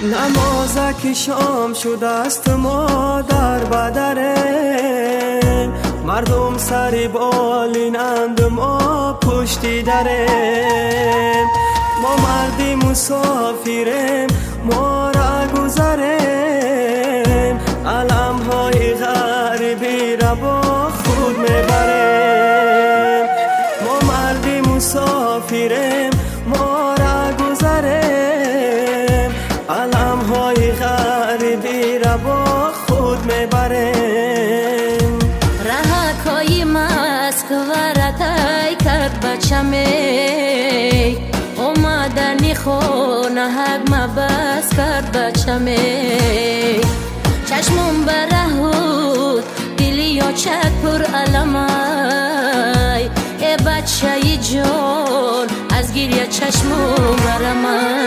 نمازک شام شده است ما در بدره، مردم سری بالینند ما پشتی دره. ما مردی مسافریم ما را گذریم، علم های غریبی را با خود میبریم. ما مردی مسافریم ما را گذریم، علم های غریبی را با خود میبریم. رهکای مسکو رتای کرد بچمی، اومدنی خونه حق مبس کرد بچمی. چشمم برهود دلی یا چک پر علمای، ای بچه جان از گریه چشمم برمای.